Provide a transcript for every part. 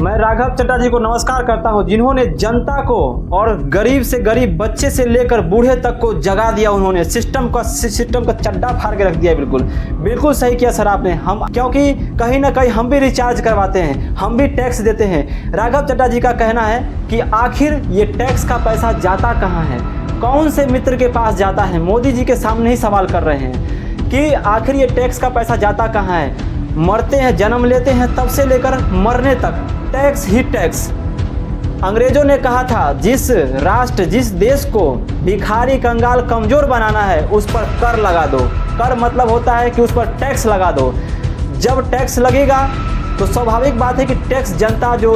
मैं राघव चड्ढा जी को नमस्कार करता हूं, जिन्होंने जनता को और गरीब से गरीब बच्चे से लेकर बूढ़े तक को जगा दिया। उन्होंने सिस्टम का चड्ढा फाड़ के रख दिया। बिल्कुल सही किया सर आपने। हम क्योंकि कहीं ना कहीं हम भी रिचार्ज करवाते हैं, हम भी टैक्स देते हैं। राघव चड्ढा जी का कहना है कि आखिर ये टैक्स का पैसा जाता कहाँ है, कौन से मित्र के पास जाता है। मोदी जी के सामने ही सवाल कर रहे हैं कि आखिर ये टैक्स का पैसा जाता कहाँ है। मरते हैं, जन्म लेते हैं, तब से लेकर मरने तक टैक्स ही टैक्स। अंग्रेजों ने कहा था जिस राष्ट्र जिस देश को भिखारी कंगाल कमज़ोर बनाना है उस पर कर लगा दो। कर मतलब होता है कि उस पर टैक्स लगा दो। जब टैक्स लगेगा तो स्वाभाविक बात है कि टैक्स जनता, जो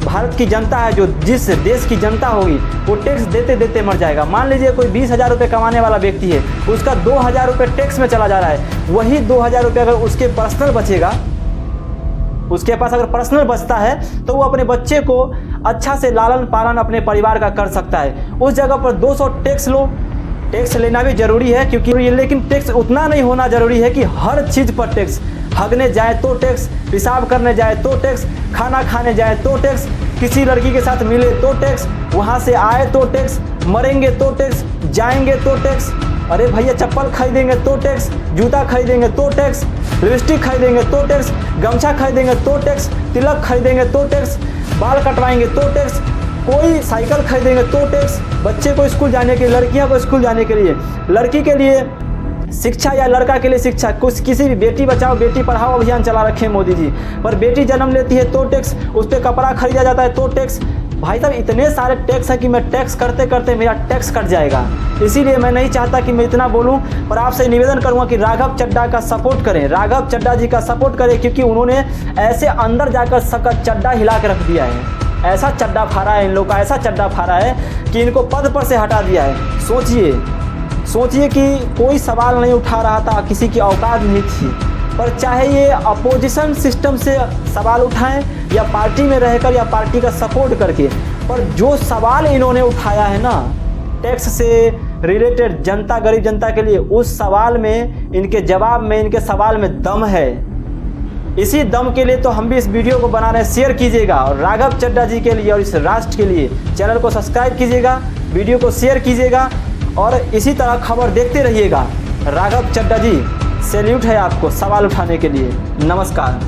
भारत की जनता है, जो जिस देश की जनता होगी, वो टैक्स देते देते मर जाएगा। मान लीजिए कोई 20,000 रुपये कमाने वाला व्यक्ति है, उसका 2,000 रुपये टैक्स में चला जा रहा है। वही 2,000 रुपये अगर उसके पर्सनल बचेगा, उसके पास अगर पर्सनल बचता है तो वो अपने बच्चे को अच्छा से लालन पालन अपने परिवार का कर सकता है। उस जगह पर 200 टैक्स लो। टैक्स लेना भी ज़रूरी है क्योंकि लेकिन टैक्स उतना नहीं होना ज़रूरी है कि हर चीज़ पर टैक्स। हगने जाए तो टैक्स, पेशाब करने जाए तो टैक्स, खाना खाने जाए तो टैक्स, किसी लड़की के साथ मिले तो टैक्स, वहाँ से आए तो टैक्स, मरेंगे तो टैक्स, जाएंगे तो टैक्स। अरे भैया चप्पल खरीदेंगे तो टैक्स, जूता खरीदेंगे तो टैक्स, लिपस्टिक खरीदेंगे तो टैक्स, गमछा खरीदेंगे तो टैक्स, तिलक खरीदेंगे तो टैक्स, बाल कटवाएंगे तो टैक्स, कोई साइकिल खरीदेंगे तो टैक्स। बच्चे को स्कूल जाने के लिए, लड़कियां को स्कूल जाने के लिए, लड़की के लिए शिक्षा या लड़का के लिए शिक्षा, कुछ किसी भी बेटी बचाओ बेटी पढ़ाओ अभियान चला रखे हैं मोदी जी। पर बेटी जन्म लेती है तो टैक्स, उस पर कपड़ा खरीदा जाता है तो टैक्स। भाई साहब इतने सारे टैक्स है कि मैं टैक्स करते करते मेरा टैक्स कट जाएगा। इसीलिए मैं नहीं चाहता कि मैं इतना बोलूं, पर आपसे निवेदन करूंगा कि राघव चड्ढा का सपोर्ट करें, राघव चड्ढा जी का सपोर्ट करें, क्योंकि उन्होंने ऐसे अंदर जाकर सबका चड्ढा हिला के रख दिया है। ऐसा चड्ढा फाड़ा है इन लोग का, ऐसा चड्ढा फाड़ा है कि इनको पद पर से हटा दिया है। सोचिए कि कोई सवाल नहीं उठा रहा था, किसी की औकात नहीं थी। पर चाहे ये अपोजिशन सिस्टम से सवाल उठाएं या पार्टी में रहकर या पार्टी का सपोर्ट करके, पर जो सवाल इन्होंने उठाया है ना टैक्स से रिलेटेड जनता, गरीब जनता के लिए, उस सवाल में, इनके जवाब में, इनके सवाल में दम है। इसी दम के लिए तो हम भी इस वीडियो को बना रहे हैं। शेयर कीजिएगा और राघव चड्ढा जी के लिए और इस राष्ट्र के लिए चैनल को सब्सक्राइब कीजिएगा, वीडियो को शेयर कीजिएगा और इसी तरह खबर देखते रहिएगा। राघव चड्ढा जी सैल्यूट है आपको सवाल उठाने के लिए। नमस्कार।